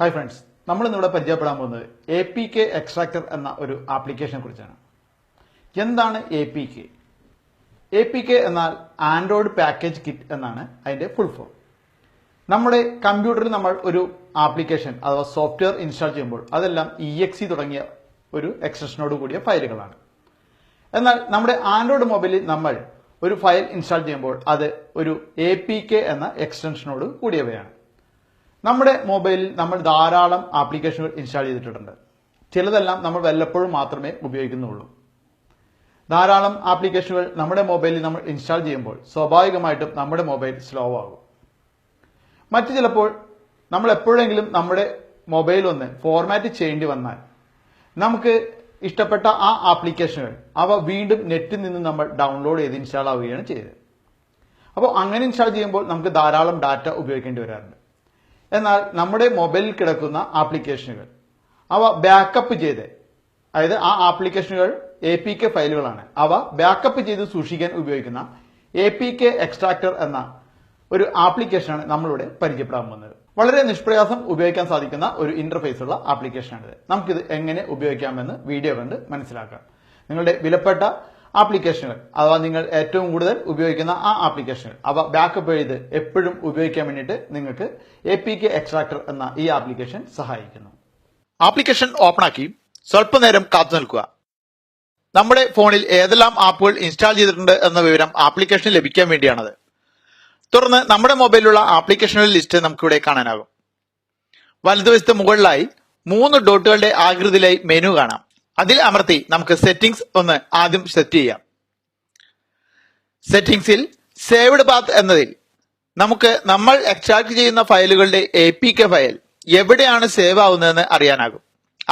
Hi friends, നമ്മൾ ഇന്നിവിടെ പരിചയപ്പെടാൻ പോകുന്നത് APK എക്സ്ട്രാക്ടർ എന്ന ഒരു ആപ്ലിക്കേഷനെ കുറിച്ചാണ്. എന്താണ് APK? APK എന്നാൽ ആൻഡ്രോയിഡ് പാക്കേജ് കിറ്റ് എന്നാണ് അതിന്റെ ഫുൾ ഫോം. നമ്മുടെ കമ്പ്യൂട്ടറിൽ നമ്മൾ ഒരു ആപ്ലിക്കേഷൻ അഥവാ സോഫ്റ്റ്വെയർ ഇൻസ്റ്റാൾ ചെയ്യുമ്പോൾ അതെല്ലാം EXE തുടങ്ങിയ ഒരു എക്സ്റ്റൻഷനോട് കൂടിയ ഫയലുകളാണ്. എന്നാൽ നമ്മുടെ ആൻഡ്രോയിഡ് മൊബൈലിൽ നമ്മൾ ഒരു ഫയൽ ഇൻസ്റ്റാൾ ചെയ്യുമ്പോൾ അത് ഒരു APK എന്ന എക്സ്റ്റൻഷനോട് കൂടിയവയാണ്. നമ്മുടെ മൊബൈലിൽ നമ്മൾ ധാരാളം ആപ്ലിക്കേഷനുകൾ ഇൻസ്റ്റാൾ ചെയ്തിട്ടുണ്ട്. ചിലതെല്ലാം നമ്മൾ വല്ലപ്പോഴും മാത്രമേ ഉപയോഗിക്കുന്നുള്ളൂ. ധാരാളം ആപ്ലിക്കേഷനുകൾ നമ്മുടെ മൊബൈലിൽ നമ്മൾ ഇൻസ്റ്റാൾ ചെയ്യുമ്പോൾ സ്വാഭാവികമായിട്ടും നമ്മുടെ മൊബൈൽ സ്ലോ ആകും. മറ്റു ചിലപ്പോൾ നമ്മൾ എപ്പോഴെങ്കിലും നമ്മുടെ മൊബൈൽ ഒന്ന് ഫോർമാറ്റ് ചെയ്യേണ്ടി വന്നാൽ നമുക്ക് ഇഷ്ടപ്പെട്ട ആ ആപ്ലിക്കേഷനുകൾ അവ വീണ്ടും നെറ്റിൽ നിന്ന് നമ്മൾ ഡൗൺലോഡ് ചെയ്ത് ഇൻസ്റ്റാൾ ആവുകയാണ് ചെയ്തത്. അപ്പോൾ അങ്ങനെ ഇൻസ്റ്റാൾ ചെയ്യുമ്പോൾ നമുക്ക് ധാരാളം ഡാറ്റ ഉപയോഗിക്കേണ്ടി വരാറുണ്ട്. എന്നാൽ നമ്മുടെ മൊബൈലിൽ കിടക്കുന്ന ആപ്ലിക്കേഷനുകൾ അവ ബാക്കപ്പ് ചെയ്ത്, അതായത് ആ ആപ്ലിക്കേഷനുകൾ APK ഫയലുകളാണ്, അവ ബാക്കപ്പ് ചെയ്ത് സൂക്ഷിക്കാൻ ഉപയോഗിക്കുന്ന APK എക്സ്ട്രാക്ടർ എന്ന ഒരു ആപ്ലിക്കേഷനാണ് നമ്മളിവിടെ പരിചയപ്പെടാൻ പോകുന്നത്. വളരെ നിഷ്പ്രയാസം ഉപയോഗിക്കാൻ സാധിക്കുന്ന ഒരു ഇന്റർഫേസ് ഉള്ള ആപ്ലിക്കേഷനാണിത്. നമുക്കിത് എങ്ങനെ ഉപയോഗിക്കാമെന്ന് വീഡിയോ കണ്ട് മനസ്സിലാക്കാം. നിങ്ങളുടെ വിലപ്പെട്ട ആപ്ലിക്കേഷനുകൾ അഥവാ നിങ്ങൾ ഏറ്റവും കൂടുതൽ ഉപയോഗിക്കുന്ന ആ ആപ്ലിക്കേഷനുകൾ അവ ബാക്കപ്പ് ചെയ്ത് എപ്പോഴും ഉപയോഗിക്കാൻ വേണ്ടിയിട്ട് നിങ്ങൾക്ക് APK എക്സ്ട്രാക്ടർ എന്ന ഈ ആപ്ലിക്കേഷൻ സഹായിക്കുന്നു. ആപ്ലിക്കേഷൻ ഓപ്പൺ ആക്കി സ്വല്പനേരം കാത്തു നിൽക്കുക. നമ്മുടെ ഫോണിൽ ഏതെല്ലാം ആപ്പുകൾ ഇൻസ്റ്റാൾ ചെയ്തിട്ടുണ്ട് എന്ന വിവരം ആപ്ലിക്കേഷൻ ലഭിക്കാൻ വേണ്ടിയാണത്. തുടർന്ന് നമ്മുടെ മൊബൈലിലുള്ള ആപ്ലിക്കേഷനുകളുടെ ലിസ്റ്റ് നമുക്കിവിടെ കാണാനാകും. വലതുവശത്ത് മുകളിലായി 3 ഡോട്ടുകളുടെ ആകൃതിയിലായി മെനു കാണാം. അതിൽ അമർത്തി നമുക്ക് സെറ്റിംഗ്സ് ഒന്ന് ആദ്യം സെറ്റ് ചെയ്യാം. സെറ്റിംഗ്സിൽ സേവ്ഡ് പാത്ത് എന്നതിൽ നമുക്ക് നമ്മൾ എക്സ്ട്രാക്ട് ചെയ്യുന്ന ഫയലുകളുടെ APK ഫയൽ എവിടെയാണ് സേവ് ആവുന്നതെന്ന് അറിയാനാകും.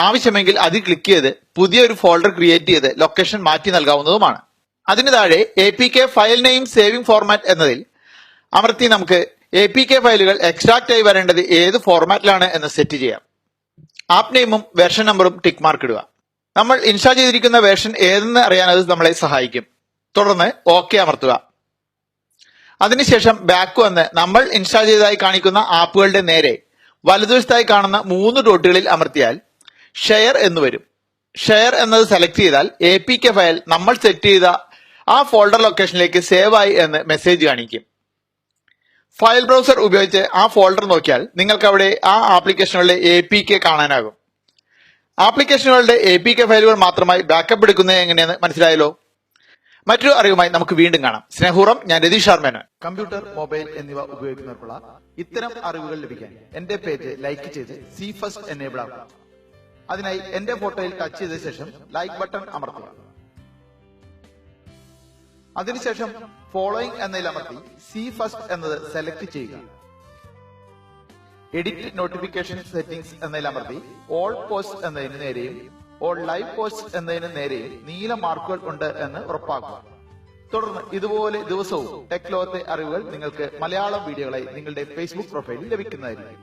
ആവശ്യമെങ്കിൽ അതിൽ ക്ലിക്ക് ചെയ്ത് പുതിയൊരു ഫോൾഡർ ക്രിയേറ്റ് ചെയ്ത് ലൊക്കേഷൻ മാറ്റി നൽകാവുന്നതുമാണ്. അതിന് താഴെ APK file name saving format എന്നതിൽ അമർത്തി നമുക്ക് APK ഫയലുകൾ എക്സ്ട്രാക്ട് ആയി വരേണ്ടത് ഏത് ഫോർമാറ്റിലാണ് എന്ന് സെറ്റ് ചെയ്യാം. ആപ്പ് നെയിമും വെർഷൻ നമ്പറും ടിക്ക് മാർക്ക് ഇടുക. നമ്മൾ ഇൻസ്റ്റാൾ ചെയ്തിരിക്കുന്ന വേർഷൻ ഏതെന്ന് അറിയാൻ അത് നമ്മളെ സഹായിക്കും. തുടർന്ന് OK അമർത്തുക. അതിനുശേഷം ബാക്ക് വന്ന് നമ്മൾ ഇൻസ്റ്റാൾ ചെയ്തതായി കാണിക്കുന്ന ആപ്പുകളുടെ നേരെ വലതുവശത്തായി കാണുന്ന 3 ഡോട്ടുകളിൽ അമർത്തിയാൽ ഷെയർ എന്ന് വരും. ഷെയർ എന്നത് സെലക്ട് ചെയ്താൽ APK ഫയൽ നമ്മൾ സെറ്റ് ചെയ്ത ആ ഫോൾഡർ ലൊക്കേഷനിലേക്ക് സേവ് ആയി എന്ന് മെസ്സേജ് കാണിക്കും. ഫയൽ ബ്രൗസർ ഉപയോഗിച്ച് ആ ഫോൾഡർ നോക്കിയാൽ നിങ്ങൾക്ക് അവിടെ ആ ആപ്ലിക്കേഷനുകളുടെ APK കാണാനാകും. ആപ്ലിക്കേഷനുകളുടെ APK ഫയലുകൾ മാത്രമായി ബാക്കപ്പ് എടുക്കുന്നത് എങ്ങനെയെന്ന് മനസ്സിലായല്ലോ. മറ്റൊരു അറിവുമായി നമുക്ക് വീണ്ടും കാണാം. സ്നേഹപൂർവ്വം, ഞാൻ രതീഷ് ശർമ്മേനോൻ. കമ്പ്യൂട്ടർ, മൊബൈൽ എന്നിവ ഉപയോഗിക്കുന്നവർക്കുള്ള ഇത്തരം അറിവുകൾ ലഭിക്കാൻ എന്റെ പേജ് ലൈക്ക് ചെയ്ത് സി ഫസ്റ്റ് എനേബിൾ ആക്കുക. അതിനായി എന്റെ ഫോട്ടോയിൽ ടച്ച് ചെയ്ത ശേഷം ലൈക്ക് ബട്ടൺ അമർത്തുക. അതിനുശേഷം ഫോളോയിങ് എന്നതിൽ അമർത്തി സി ഫസ്റ്റ് എന്നത് സെലക്ട് ചെയ്യുക. എഡിറ്റ് നോട്ടിഫിക്കേഷൻ സെറ്റിംഗ്സ് എന്നതിൽ അമർത്തി ഓൾ പോസ്റ്റ് എന്നതിന് നേരെയും ഓൾ ലൈവ് പോസ്റ്റ് എന്നതിന് നേരെയും നീല മാർക്കുകൾ ഉണ്ട് എന്ന് ഉറപ്പാക്കുക. തുടർന്ന് ഇതുപോലെ ദിവസവും ടെക് ലോകത്തെ അറിവുകൾ നിങ്ങൾക്ക് മലയാളം വീഡിയോകളായി നിങ്ങളുടെ ഫേസ്ബുക്ക് പ്രൊഫൈലിൽ ലഭിക്കുന്നതായിരിക്കും.